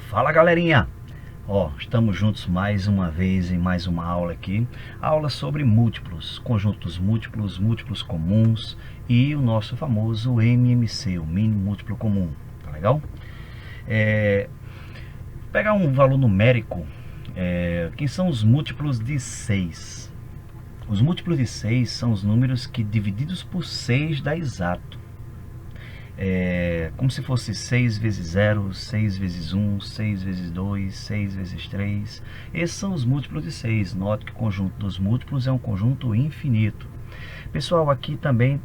Fala, galerinha! Ó, estamos juntos mais uma vez em mais uma aula aqui. Aula sobre múltiplos, conjuntos múltiplos, múltiplos comuns e o nosso famoso MMC, o mínimo múltiplo comum. Tá legal? Pegar um valor numérico, quem são os múltiplos de 6? Os múltiplos de 6 são os números que divididos por 6 dá exato. Como se fosse 6 vezes 0, 6 vezes 1, 6 vezes 2, 6 vezes 3. Esses são os múltiplos de 6. Note que o conjunto dos múltiplos é um conjunto infinito. Pessoal, aqui também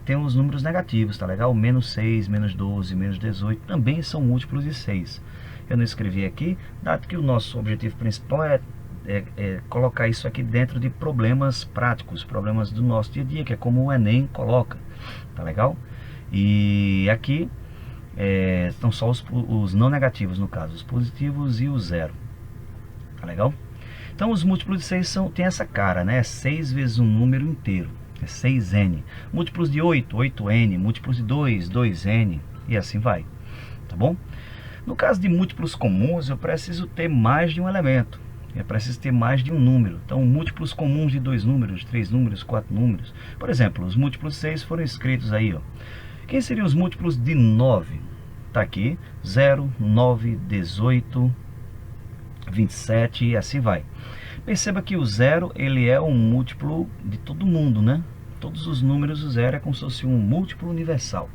tem os números negativos, tá legal? Menos 6, menos 12, menos 18 também são múltiplos de 6. Eu não escrevi aqui, dado que o nosso objetivo principal é colocar isso aqui dentro de problemas práticos, problemas do nosso dia a dia, que é como o Enem coloca, tá legal? E aqui estão só os não negativos, no caso, os positivos e o zero. Tá legal? Então os múltiplos de 6 tem essa cara, né? 6 vezes um número inteiro, é 6n. Múltiplos de 8, 8n. Múltiplos de 2, 2n. E assim vai, tá bom? No caso de múltiplos comuns, eu preciso ter mais de um elemento. É preciso ter mais de um número. Então, múltiplos comuns de 2 números, 3 números, 4 números. Por exemplo, os múltiplos de 6 foram escritos aí, ó. Quem seriam os múltiplos de 9? Tá aqui, 0, 9, 18, 27 e assim vai. Perceba que o 0, ele é um múltiplo de todo mundo, né? Todos os números, o 0 é como se fosse um múltiplo universal.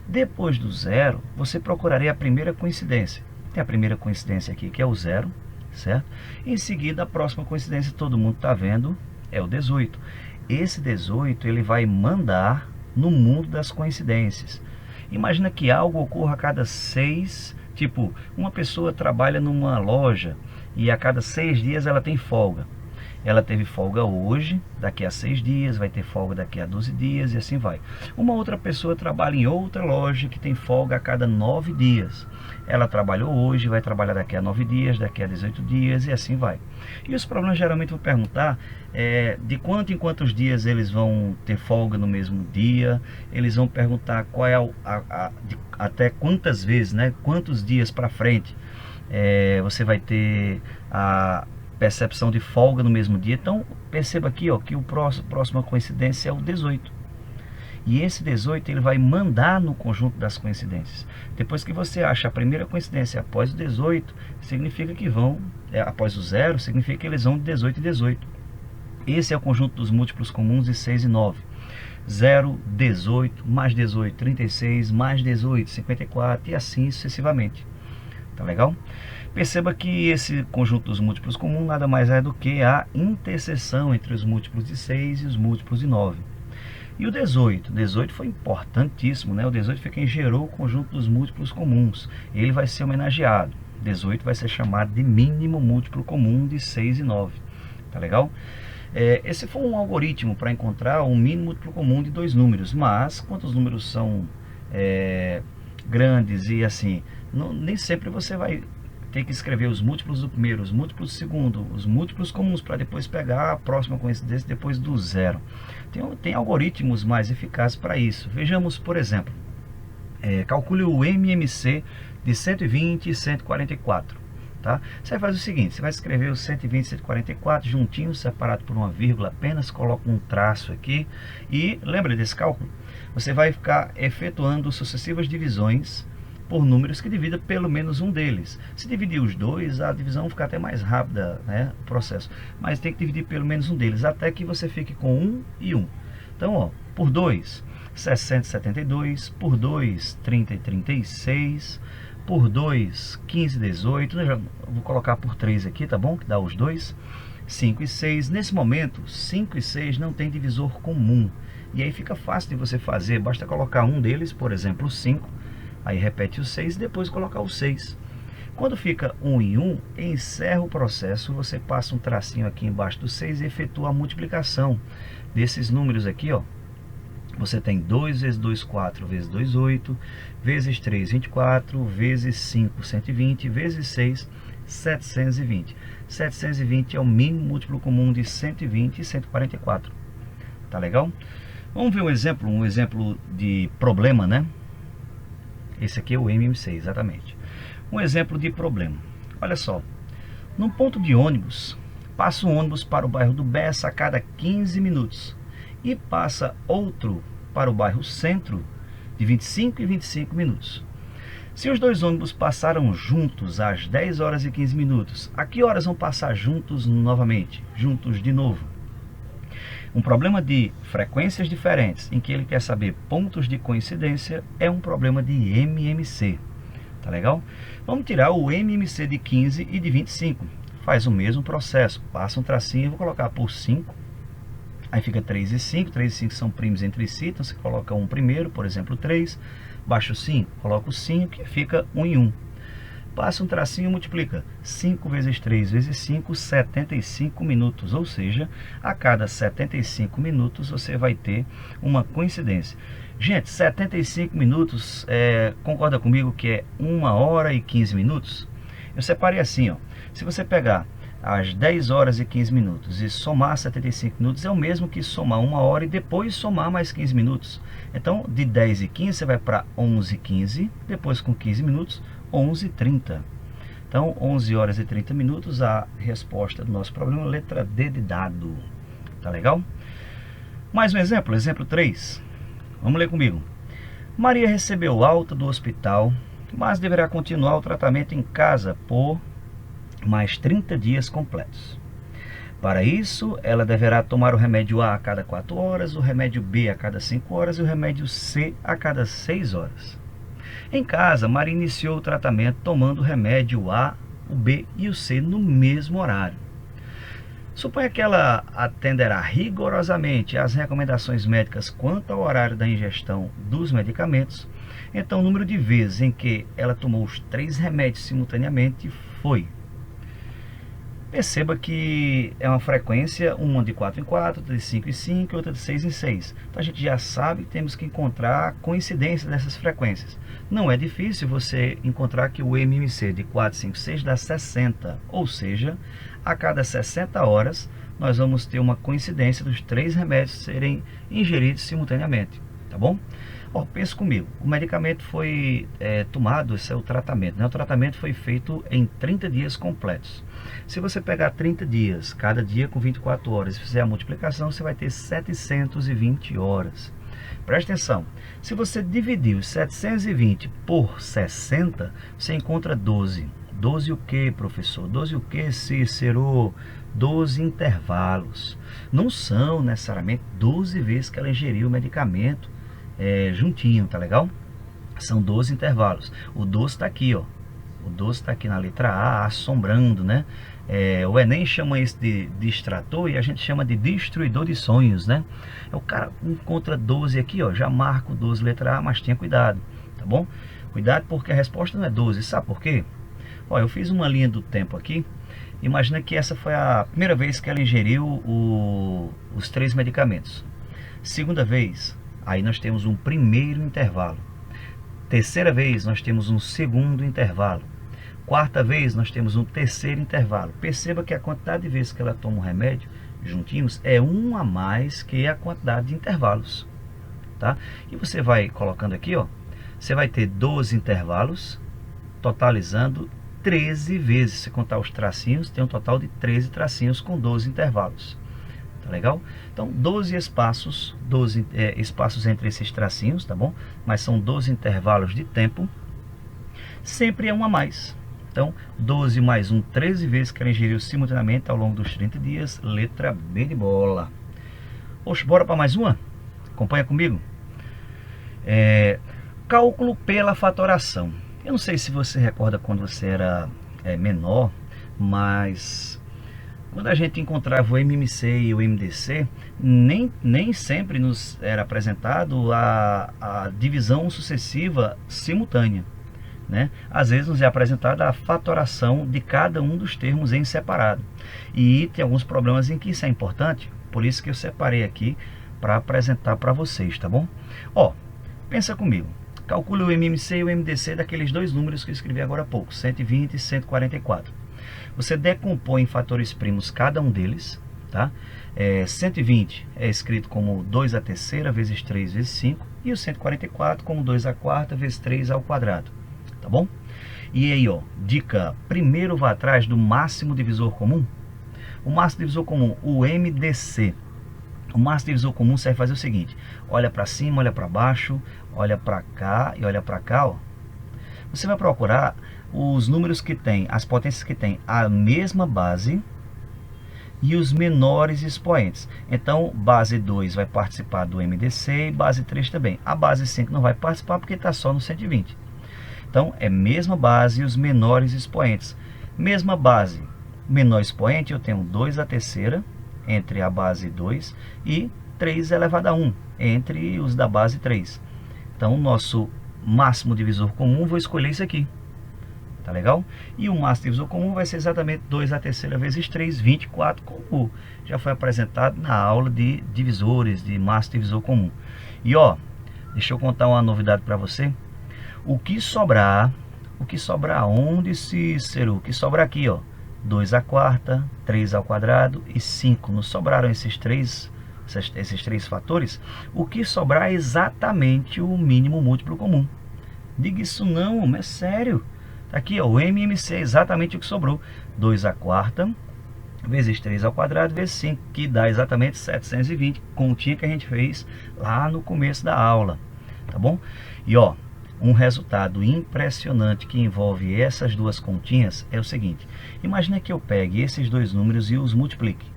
Depois do 0, você procuraria a primeira coincidência. Tem a primeira coincidência aqui, que é o 0, certo? Em seguida, a próxima coincidência, todo mundo está vendo, é o 18. Esse 18, ele vai mandar no mundo das coincidências. Imagina que algo ocorra a cada 6, tipo, uma pessoa trabalha numa loja e a cada 6 dias ela tem folga. Ela teve folga hoje, daqui a 6 dias, vai ter folga daqui a 12 dias e assim vai. Uma outra pessoa trabalha em outra loja que tem folga a cada 9 dias. Ela trabalhou hoje, vai trabalhar daqui a 9 dias, daqui a 18 dias e assim vai. E os problemas geralmente vão perguntar de quanto em quantos dias eles vão ter folga no mesmo dia. Eles vão perguntar qual é até quantas vezes, né? Quantos dias para frente você vai ter a percepção de folga no mesmo dia. Então perceba aqui, ó, que a próxima coincidência é o 18. E esse 18 ele vai mandar no conjunto das coincidências. Depois que você acha a primeira coincidência após o 18, significa que vão, após o 0, significa que eles vão de 18 em 18. Esse é o conjunto dos múltiplos comuns de 6 e 9. 0, 18, mais 18, 36, mais 18, 54 e assim sucessivamente. Tá legal? Perceba que esse conjunto dos múltiplos comuns nada mais é do que a interseção entre os múltiplos de 6 e os múltiplos de 9. E o 18? O 18 foi importantíssimo, né? O 18 foi quem gerou o conjunto dos múltiplos comuns. Ele vai ser homenageado. 18 vai ser chamado de mínimo múltiplo comum de 6 e 9. Tá legal? Esse foi um algoritmo para encontrar um mínimo múltiplo comum de 2 números. Mas, quando os números são grandes e assim, nem sempre você vai ter que escrever os múltiplos do primeiro, os múltiplos do segundo, os múltiplos comuns, para depois pegar a próxima coincidência depois do 0. Tem algoritmos mais eficazes para isso. Vejamos, por exemplo, calcule o MMC de 120 e 144. Tá? Você vai fazer o seguinte, você vai escrever os 120 e 144 juntinhos, separado por uma vírgula apenas, coloca um traço aqui e lembra desse cálculo? Você vai ficar efetuando sucessivas divisões por números que divida pelo menos um deles. Se dividir os dois, a divisão fica até mais rápida, né, o processo. Mas tem que dividir pelo menos um deles, até que você fique com 1 e 1. Então, ó, por 2, 60 e 72, por 2, 30 e 36, por 2, 15 e 18, eu vou colocar por 3 aqui, tá bom? Que dá os dois, 5 e 6. Nesse momento, 5 e 6 não tem divisor comum. E aí fica fácil de você fazer, basta colocar um deles, por exemplo, o 5, aí repete o 6 e depois colocar o 6. Quando fica 1 e 1, encerra o processo, você passa um tracinho aqui embaixo do 6 e efetua a multiplicação desses números aqui, ó. Você tem 2 vezes 2, 4, vezes 2, 8, vezes 3, 24, vezes 5, 120, vezes 6, 720. 720 é o mínimo múltiplo comum de 120 e 144. Tá legal? Vamos ver um exemplo de problema, né? Esse aqui é o MMC, exatamente. Um exemplo de problema. Olha só, num ponto de ônibus, passa um ônibus para o bairro do Bessa a cada 15 minutos e passa outro para o bairro Centro de 25 e 25 minutos. Se os dois ônibus passaram juntos às 10 horas e 15 minutos, a que horas vão passar juntos novamente? Juntos de novo. Um problema de frequências diferentes, em que ele quer saber pontos de coincidência, é um problema de MMC. Tá legal? Vamos tirar o MMC de 15 e de 25. Faz o mesmo processo. Passa um tracinho, vou colocar por 5. Aí fica 3 e 5. 3 e 5 são primos entre si, então você coloca um primeiro, por exemplo, 3. Baixa o 5, coloca o 5, que fica 1 e 1. Passa um tracinho e multiplica. 5 vezes 3 vezes 5, 75 minutos. Ou seja, a cada 75 minutos você vai ter uma coincidência. Gente, 75 minutos, concorda comigo que é 1 hora e 15 minutos? Eu separei assim, ó. Se você pegar às 10 horas e 15 minutos e somar 75 minutos, é o mesmo que somar 1 hora e depois somar mais 15 minutos. Então, de 10 e 15 você vai para 11 e 15, depois com 15 minutos, 11 e 30. Então, 11 horas e 30 minutos, a resposta do nosso problema, letra D de dado. Tá legal? Mais um exemplo, exemplo 3. Vamos ler comigo. Maria recebeu alta do hospital, mas deverá continuar o tratamento em casa por mais 30 dias completos. Para isso, ela deverá tomar o remédio A cada 4 horas, o remédio B a cada 5 horas e o remédio C a cada 6 horas. Em casa, Maria iniciou o tratamento tomando o remédio A, o B e o C no mesmo horário. Suponha que ela atenderá rigorosamente às recomendações médicas quanto ao horário da ingestão dos medicamentos. Então, o número de vezes em que ela tomou os 3 remédios simultaneamente foi. Perceba que é uma frequência, uma de 4 em 4, outra de 5 em 5 e outra de 6 em 6. Então a gente já sabe que temos que encontrar a coincidência dessas frequências. Não é difícil você encontrar que o MMC de 4, 5, 6 dá 60. Ou seja, a cada 60 horas nós vamos ter uma coincidência dos 3 remédios serem ingeridos simultaneamente. Tá bom? Ó, pensa comigo, o medicamento foi tomado, esse é o tratamento, né? O tratamento foi feito em 30 dias completos. Se você pegar 30 dias, cada dia com 24 horas, e fizer a multiplicação, você vai ter 720 horas. Preste atenção, se você dividir os 720 por 60, você encontra 12. 12 o que, professor? 12 o que, Cícero? 12 intervalos. Não são necessariamente 12 vezes que ela ingeriu o medicamento juntinho, tá legal? São 12 intervalos. O 12 está aqui, ó. O 12 está aqui na letra A, assombrando, né? O Enem chama isso de distrator e a gente chama de destruidor de sonhos, né? O cara encontra 12 aqui, ó, já marca o 12 letra A, mas tenha cuidado, tá bom? Cuidado porque a resposta não é 12, sabe por quê? Ó, eu fiz uma linha do tempo aqui. Imagina que essa foi a primeira vez que ela ingeriu os 3 medicamentos. Segunda vez, aí nós temos um primeiro intervalo. Terceira vez, nós temos um segundo intervalo. Quarta vez, nós temos um terceiro intervalo. Perceba que a quantidade de vezes que ela toma o remédio, juntinhos, é 1 a mais que a quantidade de intervalos. Tá? E você vai colocando aqui, ó, você vai ter 12 intervalos, totalizando 13 vezes. Se contar os tracinhos, tem um total de 13 tracinhos com 12 intervalos. Tá legal? Então, 12 espaços, 12 espaços entre esses tracinhos, tá bom? Mas são 12 intervalos de tempo. Sempre é 1 a mais. Então, 12 mais 1, 13 vezes que ela ingeriu simultaneamente ao longo dos 30 dias. Letra B de bola. Oxe, bora para mais uma? Acompanha comigo. Cálculo pela fatoração. Eu não sei se você recorda quando você era menor, mas quando a gente encontrava o MMC e o MDC, nem sempre nos era apresentado a divisão sucessiva simultânea, né? Às vezes nos é apresentada a fatoração de cada um dos termos em separado. E tem alguns problemas em que isso é importante, por isso que eu separei aqui para apresentar para vocês, tá bom? Ó, pensa comigo. Calcule o MMC e o MDC daqueles 2 números que eu escrevi agora há pouco, 120 e 144. Você decompõe em fatores primos cada um deles, tá? 120 é escrito como 2 à terceira vezes 3 vezes 5 e o 144 como 2 à quarta vezes 3 ao quadrado, tá bom? E aí, ó, dica, primeiro vá atrás do máximo divisor comum. O máximo divisor comum, o MDC. O máximo divisor comum você vai fazer o seguinte: olha para cima, olha para baixo, olha para cá e olha para cá, ó. Você vai procurar os números que tem, as potências que tem a mesma base e os menores expoentes. Então, base 2 vai participar do MDC e base 3 também. A base 5 não vai participar porque está só no 120. Então, é mesma base e os menores expoentes. Mesma base, menor expoente, eu tenho 2 a terceira entre a base 2 e 3 elevado a 1 entre os da base 3. Então, o nosso máximo divisor comum, vou escolher isso aqui. Tá legal? E o máximo divisor comum vai ser exatamente 2 a terceira vezes 3, 24, como já foi apresentado na aula de divisores, de máximo divisor comum. E ó, deixa eu contar uma novidade para você. O que sobrar onde, Cícero? O que sobrar aqui, ó, 2 à quarta, 3 ao quadrado e 5. Não sobraram esses três fatores? O que sobrar é exatamente o mínimo múltiplo comum. Diga isso não, é sério. Tá aqui, ó, o MMC é exatamente o que sobrou. 2 à quarta vezes 3 ao quadrado vezes 5, que dá exatamente 720, continha que a gente fez lá no começo da aula. Tá bom? E ó, um resultado impressionante que envolve essas duas continhas é o seguinte: imagina que eu pegue esses dois números e os multiplique,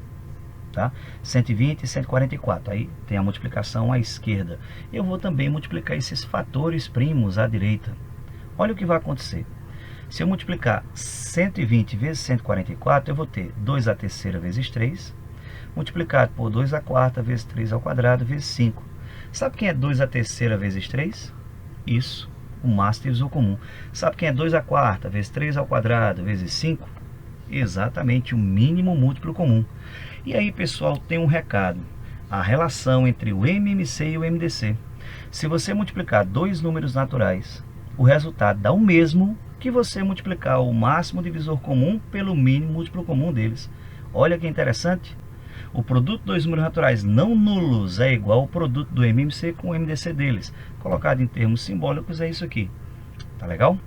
tá? 120 e 144, aí tem a multiplicação à esquerda. Eu vou também multiplicar esses fatores primos à direita. Olha o que vai acontecer. Se eu multiplicar 120 vezes 144, eu vou ter 2 à terceira vezes 3, multiplicado por 2 à quarta vezes 3 ao quadrado vezes 5. Sabe quem é 2 à terceira vezes 3? Isso, o máximo divisor comum. Sabe quem é 2 à quarta vezes 3 ao quadrado vezes 5? Exatamente o mínimo múltiplo comum. E aí, pessoal, tem um recado. A relação entre o MMC e o MDC. Se você multiplicar dois números naturais, o resultado dá o mesmo que você multiplicar o máximo divisor comum pelo mínimo múltiplo comum deles. Olha que interessante. O produto dos números naturais não nulos é igual ao produto do MMC com o MDC deles. Colocado em termos simbólicos é isso aqui. Tá legal?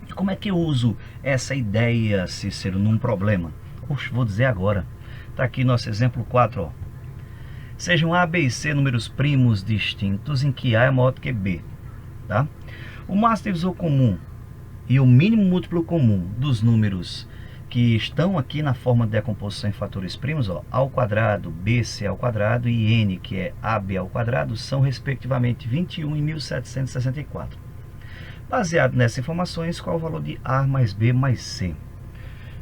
E como é que eu uso essa ideia, Cícero, num problema? Oxe, vou dizer agora. Tá aqui nosso exemplo 4, ó. Sejam A, B e C números primos distintos em que A é maior do que B. Tá? O máximo divisor comum e o mínimo múltiplo comum dos números que estão aqui na forma de decomposição em fatores primos, ó, A ao quadrado, BC ao quadrado e N, que é AB ao quadrado, são respectivamente 21 e 1764. Baseado nessas informações, qual é o valor de A mais B mais C?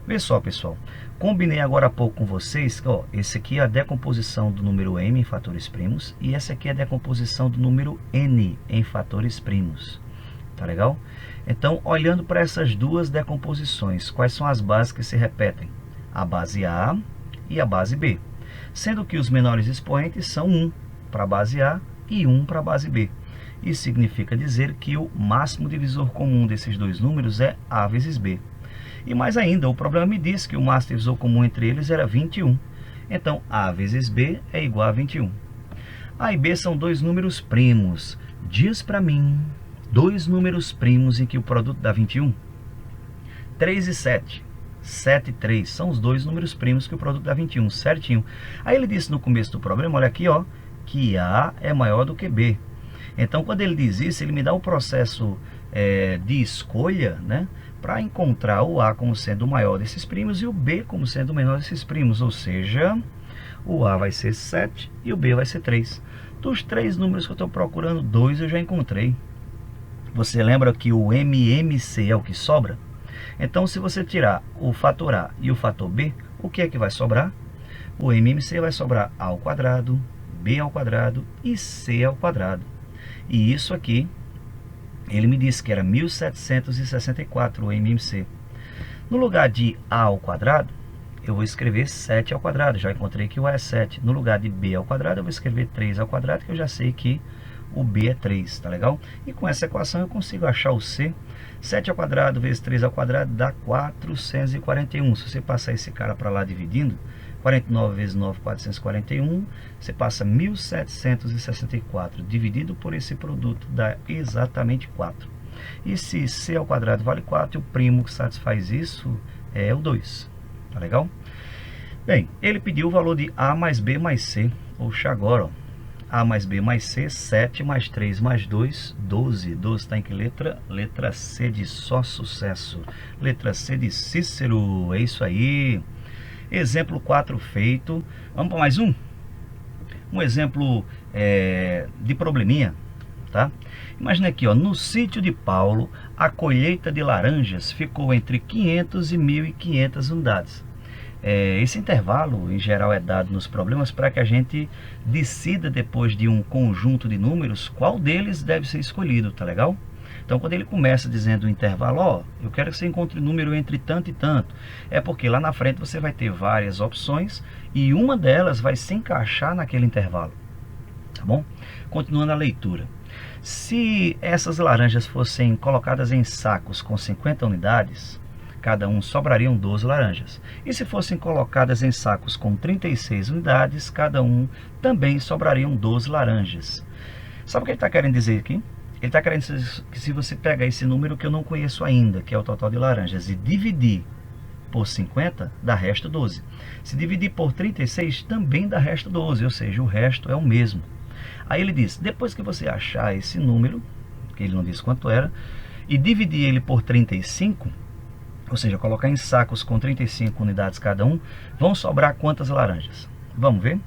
Vê só, pessoal, combinei agora há pouco com vocês, ó, esse aqui é a decomposição do número M em fatores primos e essa aqui é a decomposição do número N em fatores primos. Tá legal? Então, olhando para essas duas decomposições, quais são as bases que se repetem? A base A e a base B. Sendo que os menores expoentes são 1 para a base A e 1 para a base B. Isso significa dizer que o máximo divisor comum desses dois números é A vezes B. E mais ainda, o problema me disse que o máximo divisor comum entre eles era 21. Então, A vezes B é igual a 21. A e B são dois números primos. Diz para mim dois números primos em que o produto dá 21. 3 e 7. 7 e 3 são os dois números primos que o produto dá 21, certinho. Aí ele disse no começo do problema, olha aqui, ó, que A é maior do que B. Então, quando ele diz isso, ele me dá o processo de escolha, né, para encontrar o A como sendo o maior desses primos e o B como sendo o menor desses primos. Ou seja, o A vai ser 7 e o B vai ser 3. Dos três números que eu estou procurando, 2 eu já encontrei. Você lembra que o MMC é o que sobra? Então, se você tirar o fator A e o fator B, o que é que vai sobrar? O MMC vai sobrar A ao quadrado, B ao quadrado e C ao quadrado. E isso aqui, ele me disse que era 1764 o MMC. No lugar de A ao quadrado, eu vou escrever 7 ao quadrado. Já encontrei que o A é 7. No lugar de B ao quadrado, eu vou escrever 3 ao quadrado, que eu já sei que o B é 3, tá legal? E com essa equação eu consigo achar o C. 7 ao quadrado vezes 3 ao quadrado dá 441. Se você passar esse cara para lá dividindo, 49 vezes 9, 441, você passa 1764. Dividido por esse produto dá exatamente 4. E se c ao quadrado vale 4, o primo que satisfaz isso é o 2. Tá legal? Bem, ele pediu o valor de A mais B mais C. Poxa, agora, ó. A mais B mais C, 7 mais 3 mais 2, 12. 12 está em que letra? Letra C de só sucesso. Letra C de Cícero. É isso aí. Exemplo 4 feito. Vamos para mais um? Um exemplo de probleminha, tá? Imagina aqui, ó, no sítio de Paulo, a colheita de laranjas ficou entre 500 e 1.500 unidades. Esse intervalo, em geral, é dado nos problemas para que a gente decida, depois de um conjunto de números, qual deles deve ser escolhido, tá legal? Então, quando ele começa dizendo o intervalo, ó, eu quero que você encontre número entre tanto e tanto, é porque lá na frente você vai ter várias opções e uma delas vai se encaixar naquele intervalo, tá bom? Continuando a leitura. Se essas laranjas fossem colocadas em sacos com 50 unidades, cada um sobrariam 12 laranjas. E se fossem colocadas em sacos com 36 unidades, cada um também sobrariam 12 laranjas. Sabe o que ele está querendo dizer aqui? Ele está querendo dizer que se você pegar esse número que eu não conheço ainda, que é o total de laranjas, e dividir por 50, dá resto 12. Se dividir por 36, também dá resto 12, ou seja, o resto é o mesmo. Aí ele diz, depois que você achar esse número, que ele não disse quanto era, e dividir ele por 35, ou seja, colocar em sacos com 35 unidades cada um, vão sobrar quantas laranjas? Vamos ver?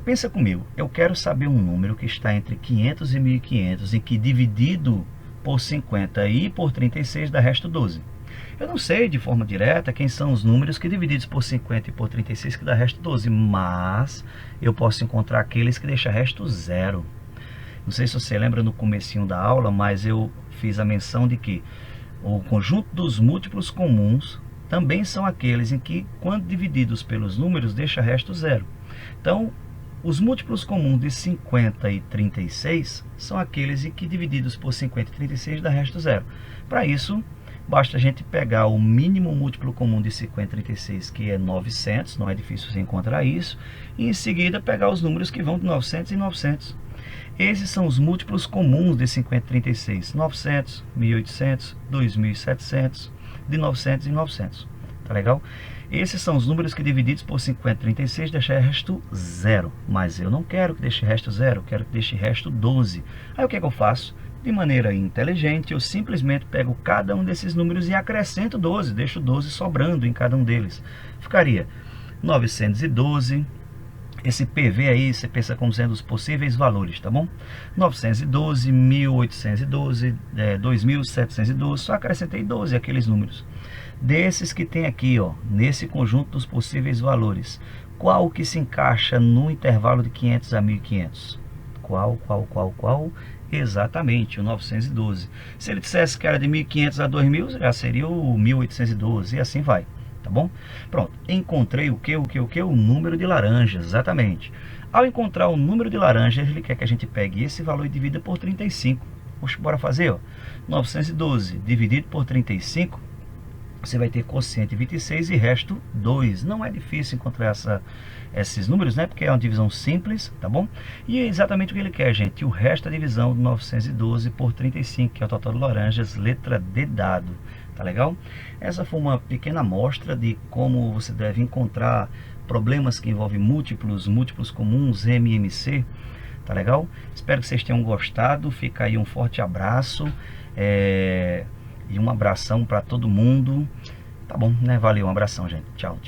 Pensa comigo, eu quero saber um número que está entre 500 e 1.500 e que dividido por 50 e por 36 dá resto 12. Eu não sei de forma direta quem são os números que divididos por 50 e por 36 que dá resto 12, mas eu posso encontrar aqueles que deixam resto 0. Não sei se você lembra no comecinho da aula, mas eu fiz a menção de que o conjunto dos múltiplos comuns também são aqueles em que, quando divididos pelos números, deixa resto 0. Então, os múltiplos comuns de 50 e 36 são aqueles em que, divididos por 50 e 36, dá resto 0. Para isso, basta a gente pegar o mínimo múltiplo comum de 50 e 36, que é 900, não é difícil você encontrar isso, e em seguida pegar os números que vão de 900 em 900. Esses são os múltiplos comuns de 50 e 36, 900, 1800, 2700, de 900 em 900, tá legal? Esses são os números que divididos por 50 e 36 deixam resto 0, mas eu não quero que deixe resto 0, eu quero que deixe resto 12. Aí o que é que eu faço? De maneira inteligente, eu simplesmente pego cada um desses números e acrescento 12, deixo 12 sobrando em cada um deles. Ficaria 912, esse PV aí você pensa como sendo os possíveis valores, tá bom? 912, 1812, 2712, só acrescentei 12 aqueles números. Desses que tem aqui, ó, nesse conjunto dos possíveis valores, qual que se encaixa no intervalo de 500 a 1500? Qual? Exatamente, o 912. Se ele dissesse que era de 1500 a 2000, já seria o 1812 e assim vai. Tá bom? Pronto, encontrei o que? O número de laranjas, exatamente. Ao encontrar o número de laranjas, ele quer que a gente pegue esse valor e divida por 35. Poxa, bora fazer, ó. 912 dividido por 35, você vai ter quociente 26 e resto 2. Não é difícil encontrar esses números, né? Porque é uma divisão simples, tá bom? E é exatamente o que ele quer, gente. O resto é a divisão de 912 por 35, que é o total de laranjas, letra D dado. Tá legal? Essa foi uma pequena amostra de como você deve encontrar problemas que envolvem múltiplos comuns, MMC. Tá legal? Espero que vocês tenham gostado. Fica aí um forte abraço e um abração para todo mundo. Tá bom, né? Valeu, um abração, gente. Tchau.